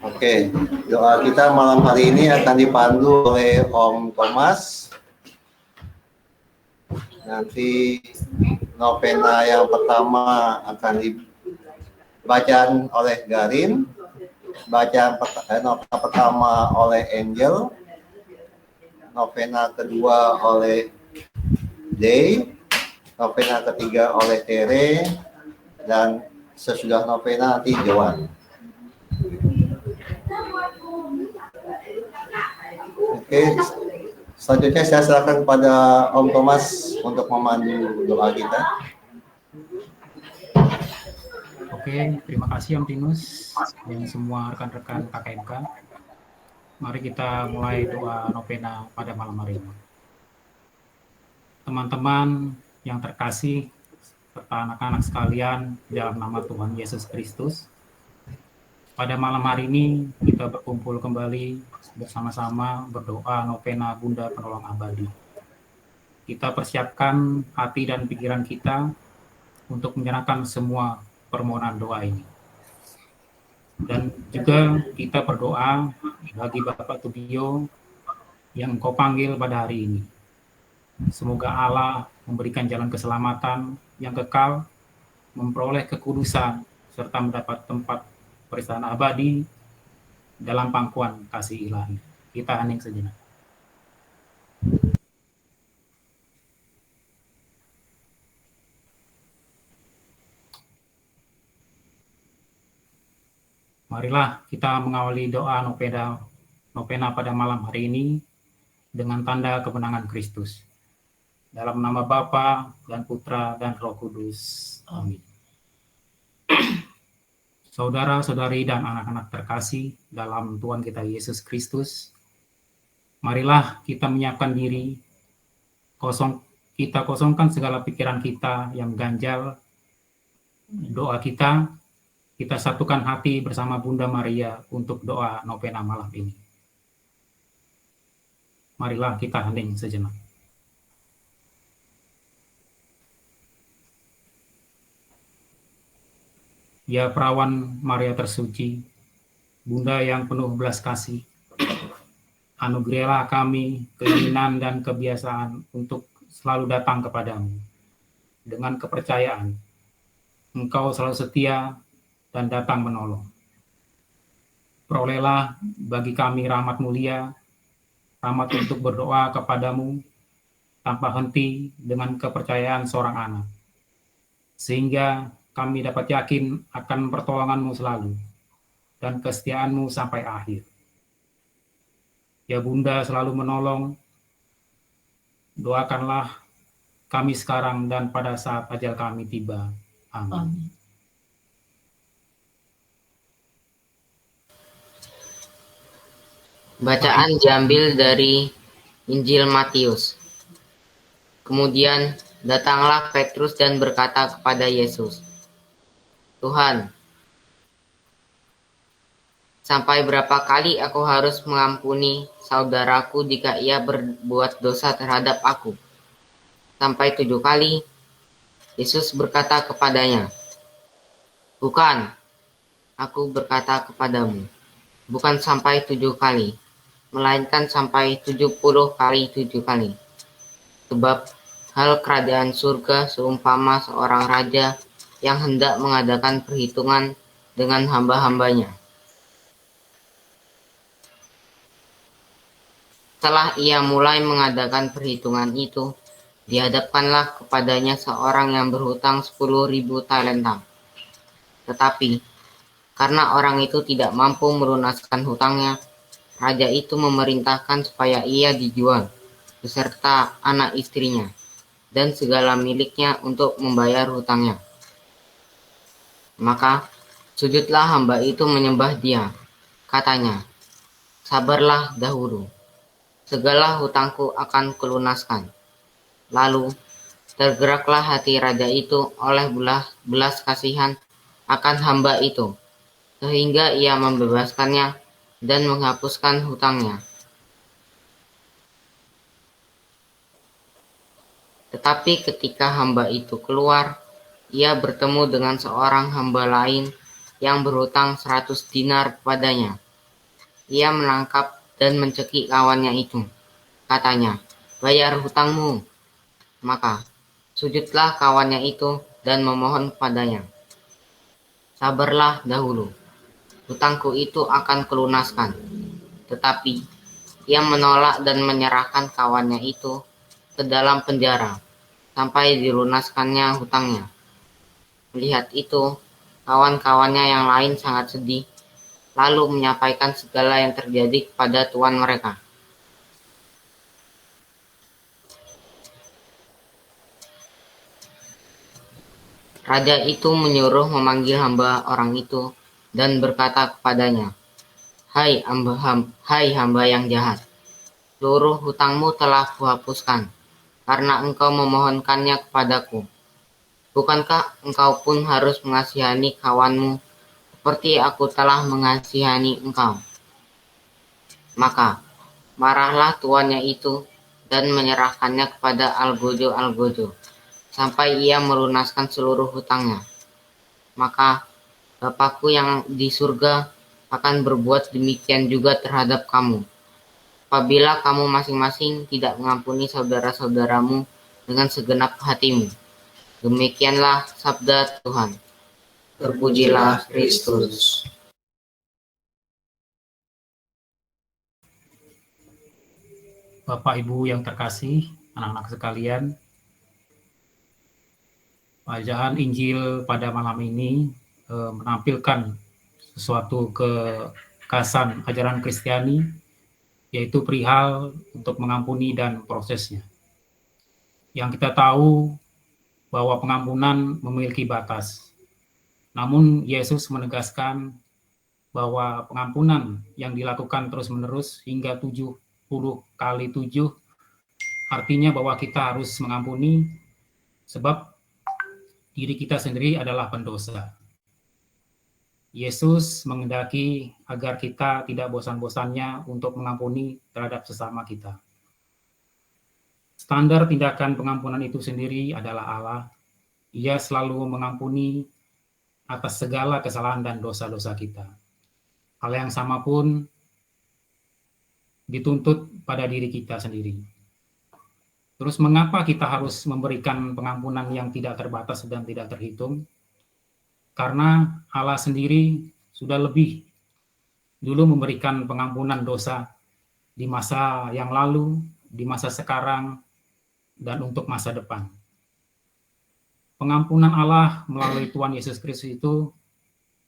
Oke, doa kita malam hari ini akan dipandu oleh Om Thomas. Nanti novena yang pertama akan dibacaan oleh Garin, novena pertama oleh Angel, novena kedua oleh Day, novena ketiga oleh Tere, dan sesudah novena nanti Joan. Oke, selanjutnya saya silakan kepada Om Thomas untuk memandu doa kita. Oke, terima kasih Om Tinus dan semua rekan-rekan KKMK. Mari kita mulai doa novena pada malam hari ini. Teman-teman yang terkasih, serta anak-anak sekalian dalam nama Tuhan Yesus Kristus, pada malam hari ini kita berkumpul kembali bersama-sama berdoa novena Bunda Penolong Abadi. Kita persiapkan hati dan pikiran kita untuk menyerahkan semua permohonan doa ini. Dan juga kita berdoa bagi Bapak Tubio yang Engkau panggil pada hari ini. Semoga Allah memberikan jalan keselamatan yang kekal, memperoleh kekudusan, serta mendapat tempat peristaan abadi dalam pangkuan kasih ilahi. Kita hening sejenak. Marilah kita mengawali doa novena pada malam hari ini dengan tanda kemenangan Kristus. Dalam nama Bapa dan Putra dan Roh Kudus. Amin. Saudara-saudari dan anak-anak terkasih dalam Tuhan kita Yesus Kristus, marilah kita menyiapkan diri, kita kosongkan segala pikiran kita yang ganjal, doa kita satukan hati bersama Bunda Maria untuk doa novena malam ini. Marilah kita hening sejenak. Ya perawan Maria tersuci, Bunda yang penuh belas kasih, anugerahilah kami keinginan dan kebiasaan untuk selalu datang kepadamu. Dengan kepercayaan, Engkau selalu setia dan datang menolong. Perolehlah bagi kami rahmat mulia, rahmat untuk berdoa kepadamu tanpa henti dengan kepercayaan seorang anak. Sehingga kami dapat yakin akan pertolongan-Mu selalu dan kesetiaan-Mu sampai akhir. Ya Bunda selalu menolong, doakanlah kami sekarang dan pada saat ajal kami tiba. Amin. Bacaan diambil dari Injil Matius. Kemudian datanglah Petrus dan berkata kepada Yesus, "Tuhan, sampai berapa kali aku harus mengampuni saudaraku jika ia berbuat dosa terhadap aku? Sampai 7 kali?" Yesus berkata kepadanya, "Bukan, aku berkata kepadamu, bukan sampai 7 kali, melainkan sampai 70 kali 7 kali. Sebab hal kerajaan surga seumpama seorang raja yang hendak mengadakan perhitungan dengan hamba-hambanya. Setelah ia mulai mengadakan perhitungan itu, dihadapkanlah kepadanya seorang yang berhutang 10.000 talenta. Tetapi karena orang itu tidak mampu melunaskan hutangnya, raja itu memerintahkan supaya ia dijual beserta anak istrinya dan segala miliknya untuk membayar hutangnya. Maka sujudlah hamba itu menyembah dia. Katanya, 'Sabarlah dahulu, segala hutangku akan kulunaskan.' Lalu tergeraklah hati raja itu oleh belas kasihan akan hamba itu, sehingga ia membebaskannya dan menghapuskan hutangnya. Tetapi ketika hamba itu keluar, ia bertemu dengan seorang hamba lain yang berhutang 100 dinar kepadanya. Ia menangkap dan mencekik kawannya itu. Katanya, "Bayar hutangmu." Maka sujudlah kawannya itu dan memohon kepadanya, "Sabarlah dahulu, hutangku itu akan kulunaskan." Tetapi ia menolak dan menyerahkan kawannya itu ke dalam penjara sampai dilunaskannya hutangnya. Melihat itu, kawan-kawannya yang lain sangat sedih, lalu menyampaikan segala yang terjadi kepada tuan mereka. Raja itu menyuruh memanggil hamba orang itu dan berkata kepadanya, Hai hamba yang jahat, seluruh hutangmu telah kuhapuskan, karena engkau memohonkannya kepadaku. Bukankah engkau pun harus mengasihani kawanmu, seperti aku telah mengasihani engkau?" Maka marahlah tuannya itu dan menyerahkannya kepada algojo-algojo, sampai ia melunaskan seluruh hutangnya. Maka Bapakku yang di surga akan berbuat demikian juga terhadap kamu, apabila kamu masing-masing tidak mengampuni saudara-saudaramu dengan segenap hatimu. Demikianlah sabda Tuhan. Terpujilah Kristus. Bapak Ibu yang terkasih, anak-anak sekalian, bacaan Injil pada malam ini menampilkan sesuatu kekhasan ajaran Kristiani, yaitu perihal untuk mengampuni dan prosesnya. Yang kita tahu bahwa pengampunan memiliki batas. Namun Yesus menegaskan bahwa pengampunan yang dilakukan terus-menerus hingga 70 kali 7 artinya bahwa kita harus mengampuni sebab diri kita sendiri adalah pendosa. Yesus menghendaki agar kita tidak bosan-bosannya untuk mengampuni terhadap sesama kita. Standar tindakan pengampunan itu sendiri adalah Allah. Ia selalu mengampuni atas segala kesalahan dan dosa-dosa kita. Hal yang sama pun dituntut pada diri kita sendiri. Terus mengapa kita harus memberikan pengampunan yang tidak terbatas dan tidak terhitung? Karena Allah sendiri sudah lebih dulu memberikan pengampunan dosa di masa yang lalu, di masa sekarang, dan untuk masa depan. Pengampunan Allah melalui Tuhan Yesus Kristus itu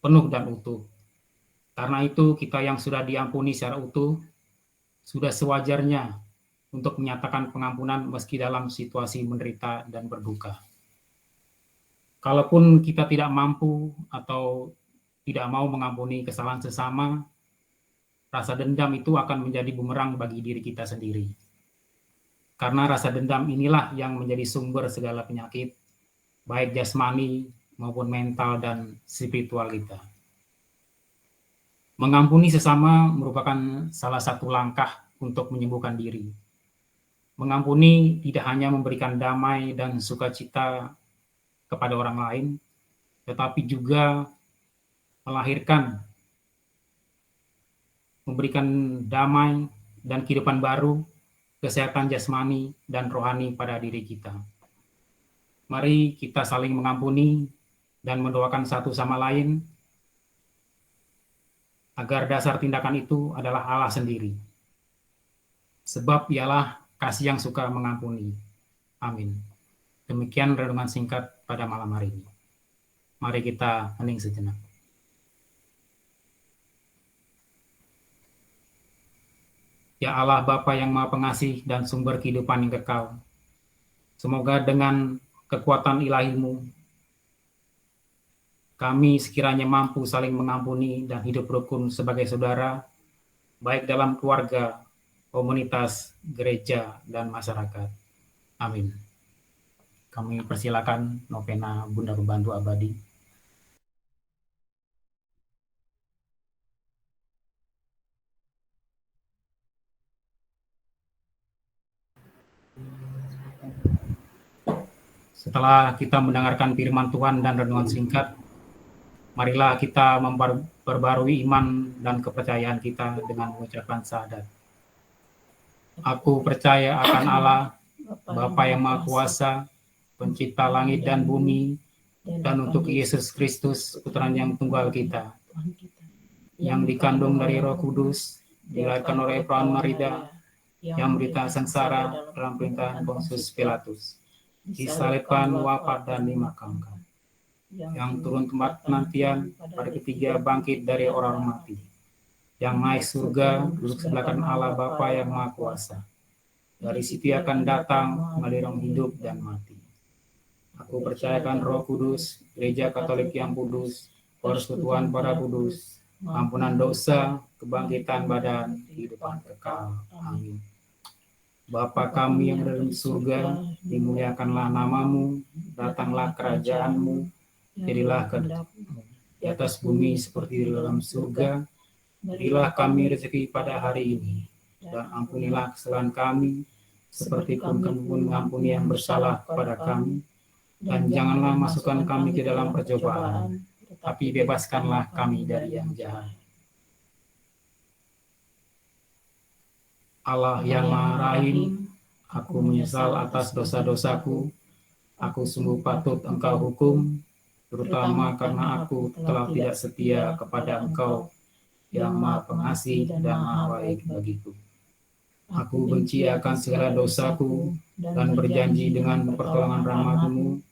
penuh dan utuh. Karena itu kita yang sudah diampuni secara utuh, sudah sewajarnya untuk menyatakan pengampunan meski dalam situasi menderita dan berduka. Kalaupun kita tidak mampu atau tidak mau mengampuni kesalahan sesama, rasa dendam itu akan menjadi bumerang bagi diri kita sendiri. Karena rasa dendam inilah yang menjadi sumber segala penyakit, baik jasmani maupun mental dan spiritual kita. Mengampuni sesama merupakan salah satu langkah untuk menyembuhkan diri. Mengampuni tidak hanya memberikan damai dan sukacita kepada orang lain, tetapi juga memberikan damai dan kehidupan baru, kesehatan jasmani dan rohani pada diri kita. Mari kita saling mengampuni dan mendoakan satu sama lain, agar dasar tindakan itu adalah Allah sendiri. Sebab ialah kasih yang suka mengampuni. Amin. Demikian renungan singkat pada malam hari ini. Mari kita hening sejenak. Ya Allah Bapa yang Maha Pengasih dan sumber kehidupan yang kekal, semoga dengan kekuatan ilahi-Mu, kami sekiranya mampu saling mengampuni dan hidup rukun sebagai saudara, baik dalam keluarga, komunitas, gereja, dan masyarakat. Amin. Kami persilakan novena Bunda Pembantu Abadi. Setelah kita mendengarkan firman Tuhan dan renungan singkat, Marilah kita memperbarui iman dan kepercayaan kita dengan mengucapkan syahadat. Aku percaya akan Allah, Bapa yang Maha Kuasa, Pencipta langit dan bumi, dan untuk Yesus Kristus, Putra yang tunggal kita, yang dikandung dari Roh Kudus, dilahirkan oleh perawan Maria, yang menderita sengsara dalam pemerintahan Pontius Pilatus, disalibkan, wafat, dan dimakamkan, yang turun tempat penantian, pada ketiga bangkit dari orang mati, yang naik surga, duduk sebelah kanan Allah Bapa yang Maha Kuasa. Dari situ akan datang mengadili hidup dan mati. Aku percayakan Roh Kudus, Gereja Katolik yang kudus, persekutuan para kudus, ampunan dosa, kebangkitan badan, kehidupan kekal. Amin. Bapa kami yang ada di surga, dimuliakanlah namamu, datanglah kerajaanmu, jadilah kehendakmu di atas bumi seperti di dalam surga. Berilah kami rezeki pada hari ini, dan ampunilah kesalahan kami, seperti kami pun mengampuni yang bersalah kepada kami. Dan janganlah masukkan kami ke dalam percobaan, tapi bebaskanlah kami dari yang jahat. Allah yang Maha Rahim, aku menyesal atas dosa-dosaku. Aku sungguh patut Engkau hukum, terutama karena aku telah tidak setia kepada Engkau yang Maha Pengasih dan Maha Baik bagiku. Aku benci akan segala dosaku dan berjanji dengan pertolongan rahmat-Mu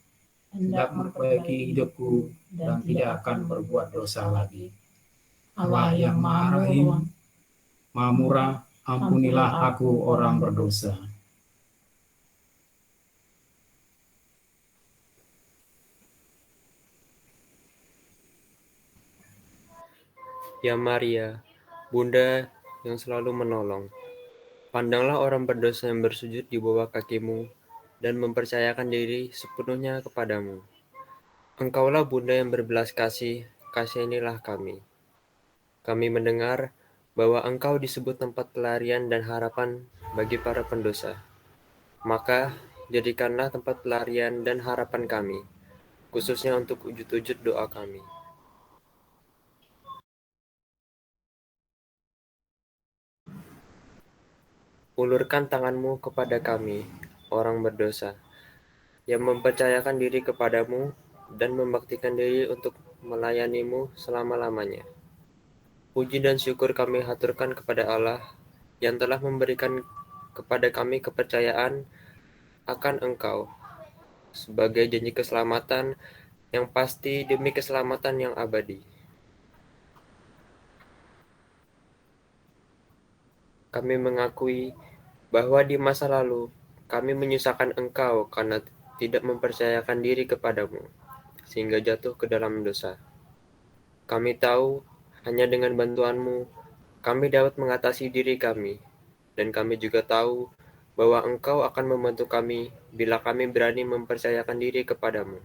hendak memperbaiki hidupku dan tidak akan berbuat dosa lagi. Allah yang Maha Rahim, Maha Murah, ampunilah aku orang berdosa. Ya Maria, Bunda yang selalu menolong, pandanglah orang berdosa yang bersujud di bawah kaki-Mu dan mempercayakan diri sepenuhnya kepadamu. Engkaulah Bunda yang berbelas kasih, kasihanilah kami. Kami mendengar bahwa Engkau disebut tempat pelarian dan harapan bagi para pendosa. Maka, jadikanlah tempat pelarian dan harapan kami, khususnya untuk wujud-wujud doa kami. Ulurkan tangan-Mu kepada kami, orang berdosa, yang mempercayakan diri kepadamu dan membaktikan diri untuk melayani-Mu selama-lamanya. Puji dan syukur kami haturkan kepada Allah yang telah memberikan kepada kami kepercayaan akan Engkau sebagai janji keselamatan yang pasti demi keselamatan yang abadi. Kami mengakui bahwa di masa lalu kami menyusahkan Engkau karena tidak mempercayakan diri kepadamu, sehingga jatuh ke dalam dosa. Kami tahu hanya dengan bantuan-Mu kami dapat mengatasi diri kami, dan kami juga tahu bahwa Engkau akan membantu kami bila kami berani mempercayakan diri kepadamu.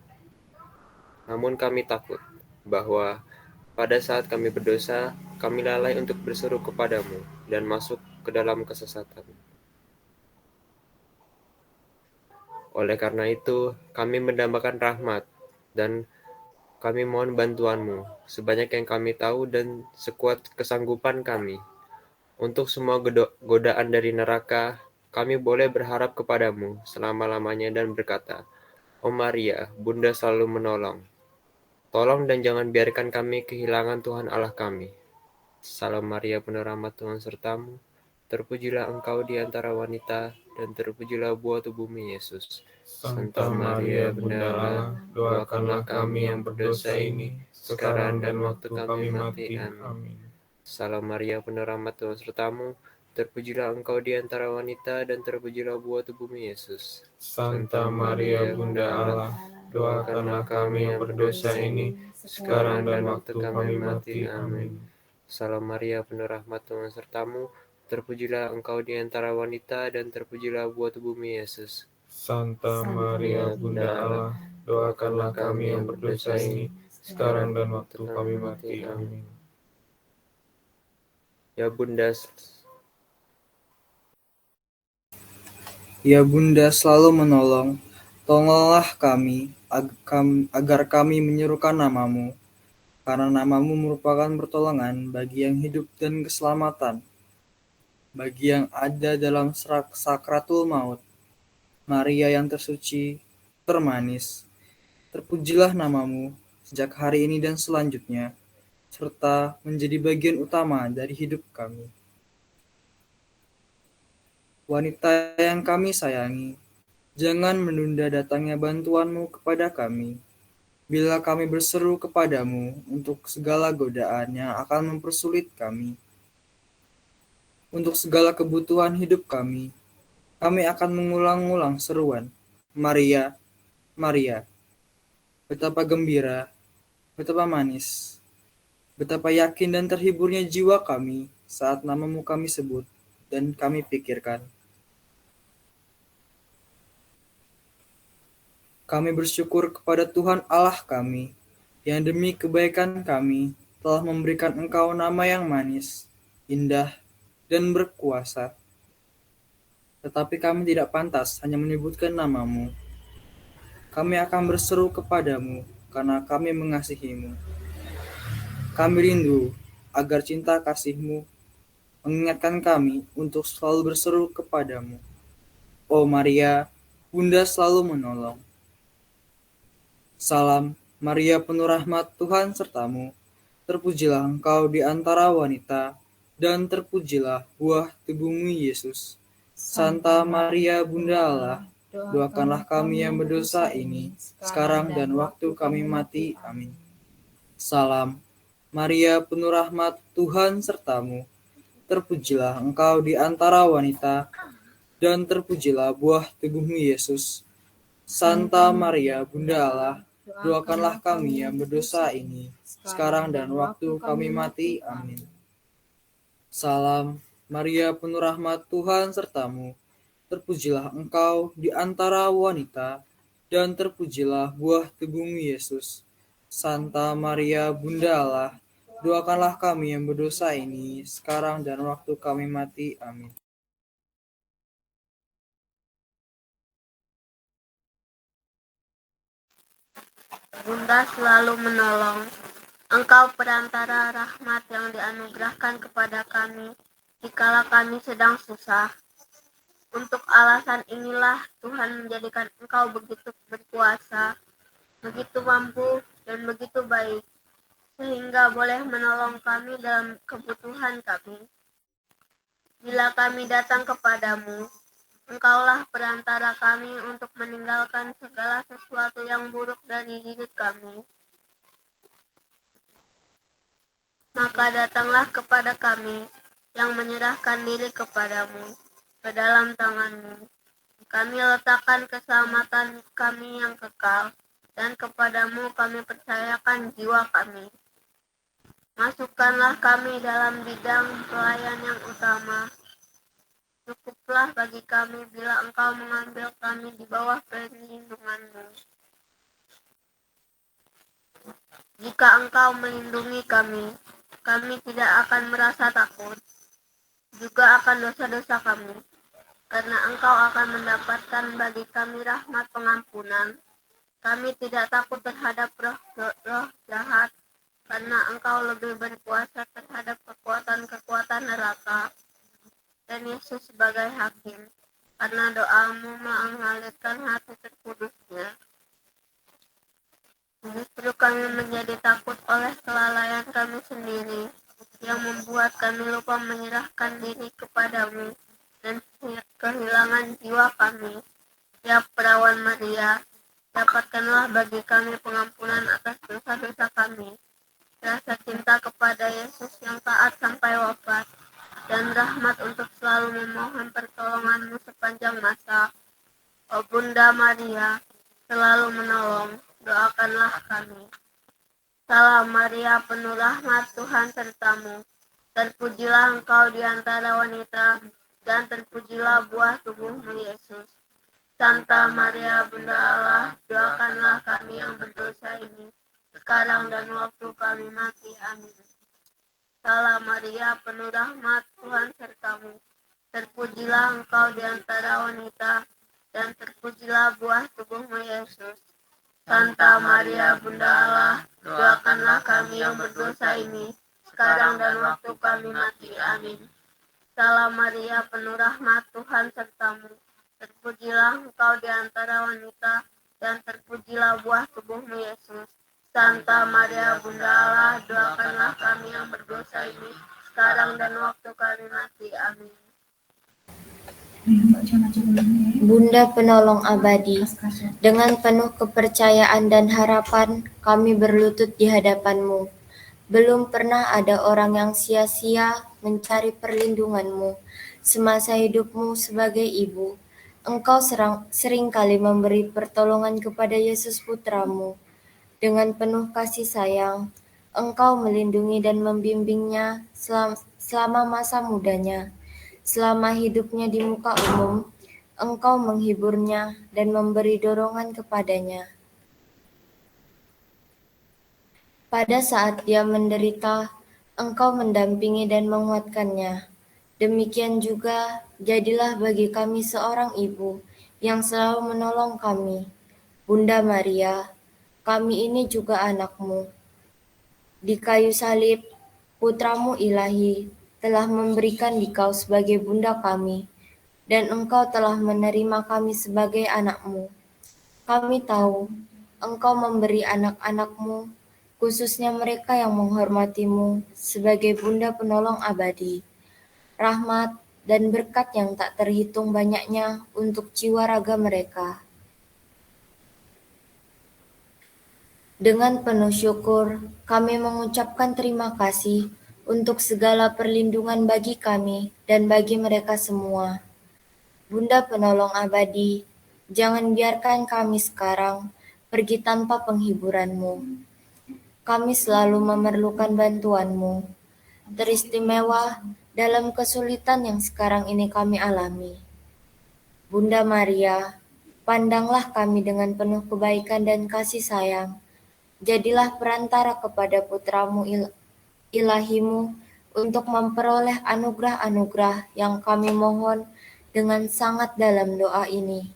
Namun kami takut bahwa pada saat kami berdosa, kami lalai untuk berseru kepadamu dan masuk ke dalam kesesatan. Oleh karena itu, kami mendambakan rahmat, dan kami mohon bantuan-Mu sebanyak yang kami tahu dan sekuat kesanggupan kami. Untuk semua godaan dari neraka, kami boleh berharap kepadamu selama-lamanya dan berkata, "Oh Maria, Bunda selalu menolong. Tolong dan jangan biarkan kami kehilangan Tuhan Allah kami. Salam Maria, penuh rahmat Tuhan sertamu. Terpujilah Engkau di antara wanita, dan terpujilah buah tubuhmu Yesus. Santa Maria Bunda Allah, doakanlah kami yang berdosa ini, sekarang dan waktu kami mati. Amin. Salam Maria, penuh rahmat Tuhan sertamu. Terpujilah Engkau di antara wanita, dan terpujilah buah tubuhmu Yesus. Santa Maria Bunda Allah, doakanlah kami yang berdosa ini, sekarang dan waktu kami mati. Amin. Salam Maria, penuh rahmat Tuhan sertamu. Terpujilah Engkau di antara wanita, dan terpujilah buah tubuhmu Yesus. Santa Maria Bunda Allah, doakanlah kami yang berdosa ini, sekarang dan waktu kami mati. Amin. Ya Bunda, Ya Bunda selalu menolong, tolonglah kami agar kami menyerukan namamu, karena namamu merupakan pertolongan bagi yang hidup dan keselamatan, bagi yang ada dalam sakratul maut. Maria yang tersuci, termanis, terpujilah namamu sejak hari ini dan selanjutnya, serta menjadi bagian utama dari hidup kami. Wanita yang kami sayangi, jangan menunda datangnya bantuanmu kepada kami, bila kami berseru kepadamu untuk segala godaan yang akan mempersulit kami. Untuk segala kebutuhan hidup kami akan mengulang-ulang seruan, Maria, Maria. Betapa gembira, betapa manis, betapa yakin dan terhiburnya jiwa kami saat namamu kami sebut dan kami pikirkan. Kami bersyukur kepada Tuhan Allah kami, yang demi kebaikan kami telah memberikan Engkau nama yang manis, indah, dan berkuasa. Tetapi kami tidak pantas hanya menyebutkan namamu. Kami akan berseru kepadamu karena kami mengasihimu. Kami rindu agar cinta kasihmu mengingatkan kami untuk selalu berseru kepadamu. Oh Maria, Bunda selalu menolong. Salam, Maria penuh rahmat Tuhan sertamu. Terpujilah engkau di antara wanita, dan terpujilah buah tubuhmu Yesus. Santa Maria Bunda Allah, doakanlah kami yang berdosa ini, sekarang dan waktu kami mati. Amin. Salam, Maria penuh rahmat Tuhan sertamu. Terpujilah engkau di antara wanita, dan terpujilah buah tubuhmu Yesus. Santa Maria Bunda Allah, doakanlah kami yang berdosa ini, sekarang dan waktu kami mati. Amin. Salam, Maria penuh rahmat Tuhan sertamu. Terpujilah engkau di antara wanita, dan terpujilah buah tubuhmu Yesus. Santa Maria Bunda Allah, doakanlah kami yang berdosa ini, sekarang dan waktu kami mati. Amin. Bunda selalu menolong. Engkau perantara rahmat yang dianugerahkan kepada kami dikala kami sedang susah. Untuk alasan inilah Tuhan menjadikan Engkau begitu berkuasa, begitu mampu, dan begitu baik, sehingga boleh menolong kami dalam kebutuhan kami. Bila kami datang kepadamu, Engkaulah perantara kami untuk meninggalkan segala sesuatu yang buruk dari hidup kami. Maka datanglah kepada kami yang menyerahkan diri kepadamu, ke dalam tangan-Mu. Kami letakkan keselamatan kami yang kekal, dan kepadamu kami percayakan jiwa kami. Masukkanlah kami dalam bidang pelayan yang utama. Cukuplah bagi kami bila Engkau mengambil kami di bawah perlindungan-Mu. Jika Engkau melindungi kami tidak akan merasa takut, juga akan dosa-dosa kami, karena Engkau akan mendapatkan bagi kami rahmat pengampunan. Kami tidak takut terhadap roh jahat, karena Engkau lebih berkuasa terhadap kekuatan-kekuatan neraka. Dan Yesus sebagai hakim, karena doamu mengalirkan hati terkudusnya. Justru kami menjadi takut oleh kelalaian kami sendiri, yang membuat kami lupa menyerahkan diri kepadamu, dan kehilangan jiwa kami. Ya Perawan Maria, dapatkanlah bagi kami pengampunan atas dosa-dosa kami, rasa cinta kepada Yesus yang taat sampai wafat, dan rahmat untuk selalu memohon pertolongan-Mu sepanjang masa. Oh Bunda Maria, selalu menolong, doakanlah kami. Salam Maria, penuh rahmat Tuhan sertamu. Terpujilah engkau di antara wanita, dan terpujilah buah tubuhmu Yesus. Santa Maria Bunda Allah, doakanlah kami yang berdosa ini, sekarang dan waktu kami mati. Amin. Salam Maria, penuh rahmat Tuhan sertamu. Terpujilah engkau di antara wanita, dan terpujilah buah tubuhmu Yesus. Santa Maria Bunda Allah, doakanlah kami yang berdosa ini, sekarang dan waktu kami mati. Amin. Salam Maria, penuh rahmat, Tuhan sertamu. Terpujilah engkau di antara wanita, dan terpujilah buah tubuhmu, Yesus. Santa Maria, Bunda Allah, doakanlah kami yang berdosa ini, sekarang dan waktu kami mati. Amin. Bunda penolong abadi, dengan penuh kepercayaan dan harapan kami berlutut di hadapan-Mu. Belum pernah ada orang yang sia-sia mencari perlindungan-Mu semasa hidupmu sebagai ibu. Engkau seringkali memberi pertolongan kepada Yesus Putramu. Dengan penuh kasih sayang, Engkau melindungi dan membimbingnya selama masa mudanya. Selama hidupnya di muka umum, Engkau menghiburnya dan memberi dorongan kepadanya. Pada saat dia menderita, Engkau mendampingi dan menguatkannya. Demikian juga, jadilah bagi kami seorang ibu yang selalu menolong kami. Bunda Maria, kami ini juga anak-Mu. Di kayu salib, Putramu ilahi telah memberikan Dikau sebagai bunda kami, dan Engkau telah menerima kami sebagai anak-Mu. Kami tahu Engkau memberi anak-anak-Mu, khususnya mereka yang menghormati-Mu, sebagai Bunda penolong abadi, rahmat dan berkat yang tak terhitung banyaknya untuk jiwa raga mereka. Dengan penuh syukur, kami mengucapkan terima kasih untuk segala perlindungan bagi kami dan bagi mereka semua. Bunda penolong abadi, jangan biarkan kami sekarang pergi tanpa penghiburan-Mu. Kami selalu memerlukan bantuan-Mu, teristimewa dalam kesulitan yang sekarang ini kami alami. Bunda Maria, pandanglah kami dengan penuh kebaikan dan kasih sayang. Jadilah perantara kepada Putramu ilahimu untuk memperoleh anugerah-anugerah yang kami mohon dengan sangat dalam doa ini.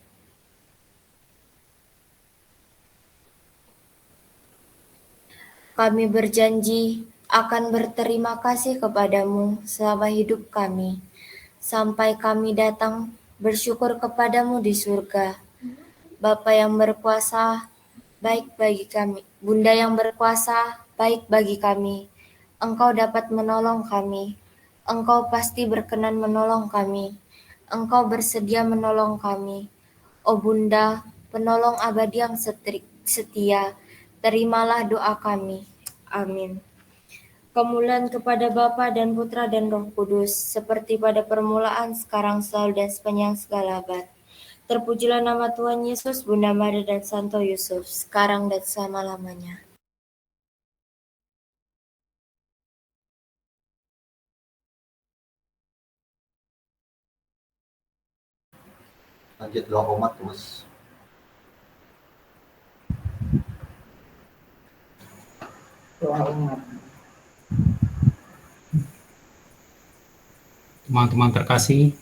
Kami berjanji akan berterima kasih kepadamu selama hidup kami, sampai kami datang bersyukur kepadamu di surga. Bapa yang berkuasa, baik bagi kami. Bunda yang berkuasa, baik bagi kami. Engkau dapat menolong kami. Engkau pasti berkenan menolong kami. Engkau bersedia menolong kami. O Bunda, penolong abadi yang setia, terimalah doa kami. Amin. Kemuliaan kepada Bapa dan Putra dan Roh Kudus, seperti pada permulaan, sekarang, selalu, dan sepanjang segala abad. Terpujilah nama Tuhan Yesus, Bunda Maria dan Santo Yusuf, sekarang dan selama-lamanya. Lanjut doa umat, Mas. Teman-teman terkasih,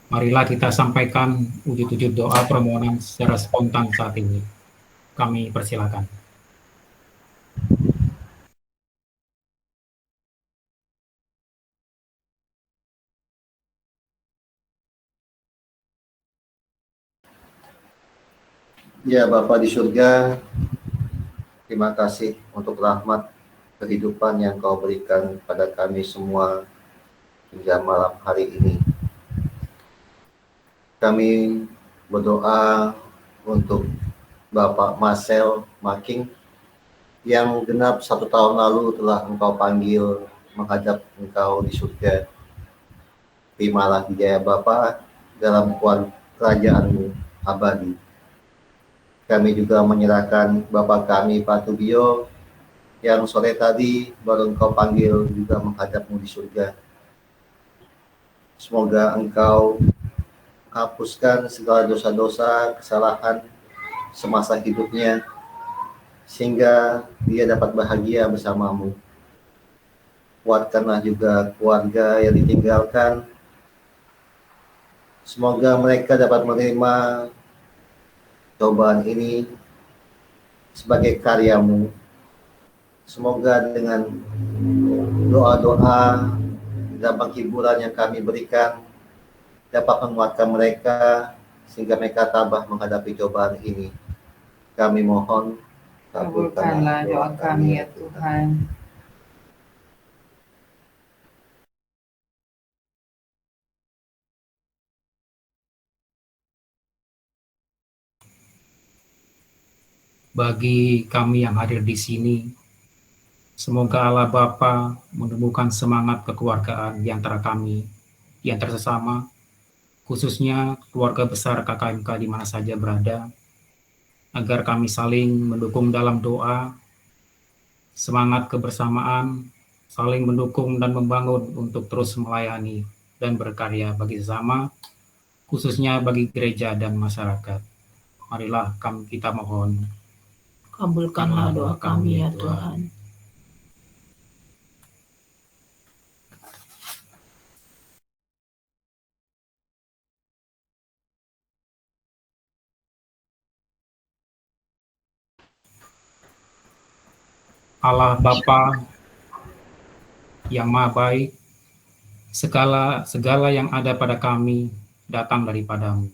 marilah kita sampaikan wujud-wujud doa permohonan secara spontan saat ini. Kami persilakan. Ya Bapa di surga, terima kasih untuk rahmat kehidupan yang Kau berikan pada kami semua hingga malam hari ini. Kami berdoa untuk Bapak Marcel Making yang genap 1 tahun lalu telah Engkau panggil menghadap Engkau di surga. Terimalah hidayah Bapa dalam kerajaan-Mu abadi. Kami juga menyerahkan Bapak kami Pak Tubio yang sore tadi baru Engkau panggil juga menghadap-Mu di surga. Semoga Engkau hapuskan segala dosa-dosa, kesalahan semasa hidupnya, sehingga dia dapat bahagia bersama-Mu. Kuatkanlah juga keluarga yang ditinggalkan. Semoga mereka dapat menerima cobaan ini sebagai karya-Mu, Semoga dengan doa-doa dan penghiburan yang kami berikan dapat menguatkan mereka sehingga mereka tabah menghadapi cobaan ini. Kami mohon, Kabulkanlah doa kami ya Tuhan. Bagi kami yang hadir di sini, semoga Allah Bapa menumbuhkan semangat kekeluargaan di antara kami, di antara sesama, khususnya keluarga besar KKMK di mana saja berada, agar kami saling mendukung dalam doa, semangat kebersamaan, saling mendukung dan membangun untuk terus melayani dan berkarya bagi sesama, khususnya bagi gereja dan masyarakat. Marilah kita mohon. Kabulkanlah doa kami ya Tuhan. Allah Bapa yang Maha Baik, segala yang ada pada kami datang daripadamu.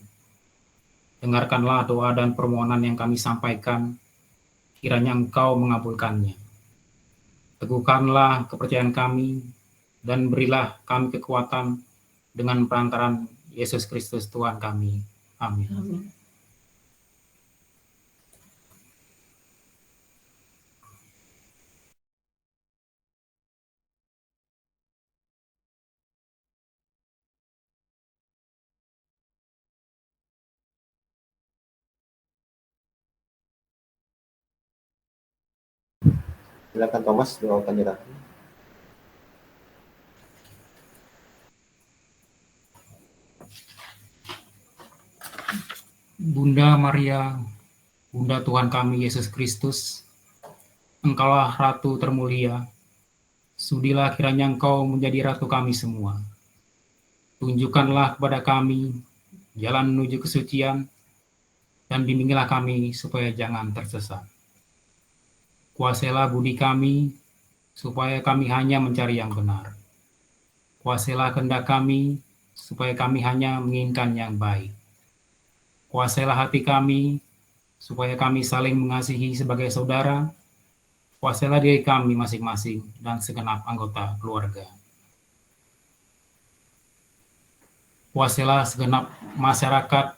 Dengarkanlah doa dan permohonan yang kami sampaikan, kiranya Engkau mengabulkannya. Teguhkanlah kepercayaan kami dan berilah kami kekuatan dengan perantaraan Yesus Kristus Tuhan kami. Amin. Amin. Silakan Thomas, doakan kita. Bunda Maria, Bunda Tuhan kami Yesus Kristus, Engkaulah Ratu termulia, sudilah kiranya Engkau menjadi Ratu kami semua. Tunjukkanlah kepada kami jalan menuju kesucian, dan bimbingilah kami supaya jangan tersesat. Kuasailah budi kami, supaya kami hanya mencari yang benar. Kuasailah kehendak kami, supaya kami hanya menginginkan yang baik. Kuasailah hati kami, supaya kami saling mengasihi sebagai saudara. Kuasailah diri kami masing-masing dan segenap anggota keluarga. Kuasailah segenap masyarakat,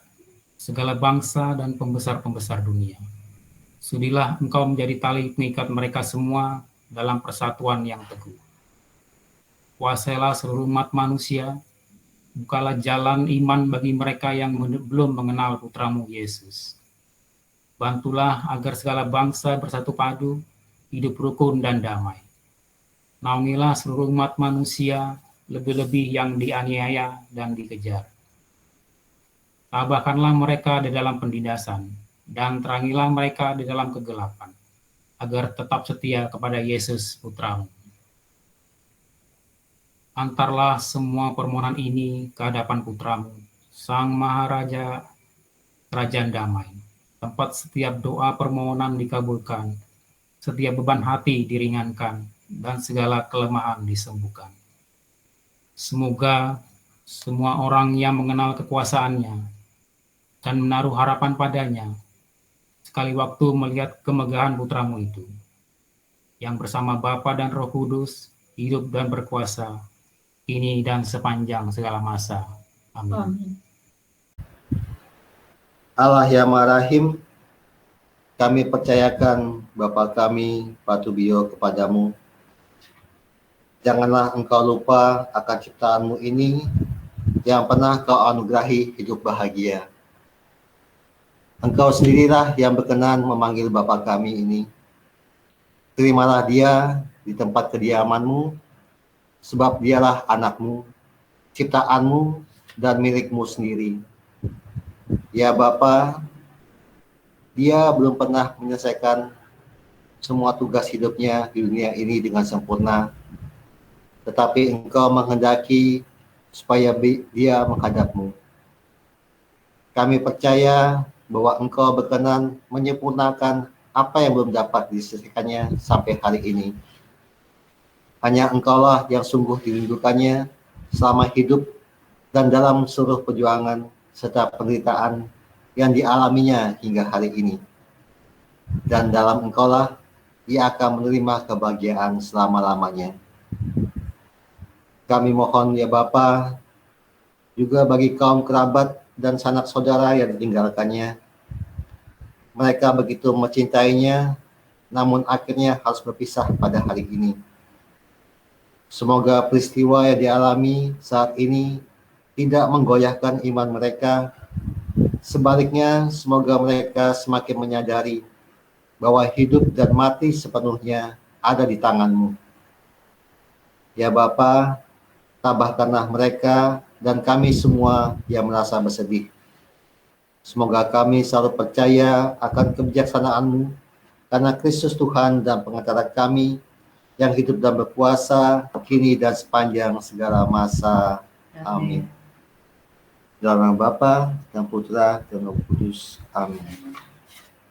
segala bangsa dan pembesar-pembesar dunia. Sudilah Engkau menjadi tali pengikat mereka semua dalam persatuan yang teguh. Kuasailah seluruh umat manusia, bukalah jalan iman bagi mereka yang belum mengenal Putramu Yesus. Bantulah agar segala bangsa bersatu padu, hidup rukun dan damai. Naungilah seluruh umat manusia, lebih-lebih yang dianiaya dan dikejar. Tabahkanlah mereka di dalam penindasan, dan terangilah mereka di dalam kegelapan, agar tetap setia kepada Yesus Putramu. Antarlah semua permohonan ini ke hadapan Putramu, Sang Maharaja, Kerajaan Damai, tempat setiap doa permohonan dikabulkan, setiap beban hati diringankan, dan segala kelemahan disembuhkan. Semoga semua orang yang mengenal kekuasaannya dan menaruh harapan padanya, sekali waktu melihat kemegahan Putramu itu, yang bersama Bapa dan Roh Kudus, hidup dan berkuasa, ini dan sepanjang segala masa. Amin. Amin. Allah yang Maha Rahim, kami percayakan Bapa kami, Patubio, kepadamu. Janganlah Engkau lupa akan ciptaanmu ini yang pernah Kau anugerahi hidup bahagia. Engkau sendirilah yang berkenan memanggil Bapa kami ini. Terimalah dia di tempat kediaman-Mu, sebab dialah anak-Mu, ciptaanmu dan milik-Mu sendiri. Ya Bapa, dia belum pernah menyelesaikan semua tugas hidupnya di dunia ini dengan sempurna, tetapi Engkau menghendaki supaya dia menghadap-Mu. Kami percaya bahwa Engkau berkenan menyempurnakan apa yang belum dapat diselesaikannya sampai hari ini. Hanya Engkaulah yang sungguh dirindukannya selama hidup dan dalam seluruh perjuangan serta penderitaan yang dialaminya hingga hari ini. Dan dalam Engkaulah ia akan menerima kebahagiaan selama-lamanya. Kami mohon ya Bapa, juga bagi kaum kerabat dan sanak saudara yang ditinggalkannya. Mereka begitu mencintainya, namun akhirnya harus berpisah pada hari ini. Semoga peristiwa yang dialami saat ini tidak menggoyahkan iman mereka. Sebaliknya, semoga mereka semakin menyadari bahwa hidup dan mati sepenuhnya ada di tangan-Mu. Ya Bapa, tabahkanlah mereka dan kami semua yang merasa bersedih. Semoga kami selalu percaya akan kebijaksanaan-Mu, karena Kristus Tuhan dan pengantara kami, yang hidup dan berkuasa, kini dan sepanjang segala masa. Amin. Dalam nama Bapa dan Putra dan Roh Kudus. Amin.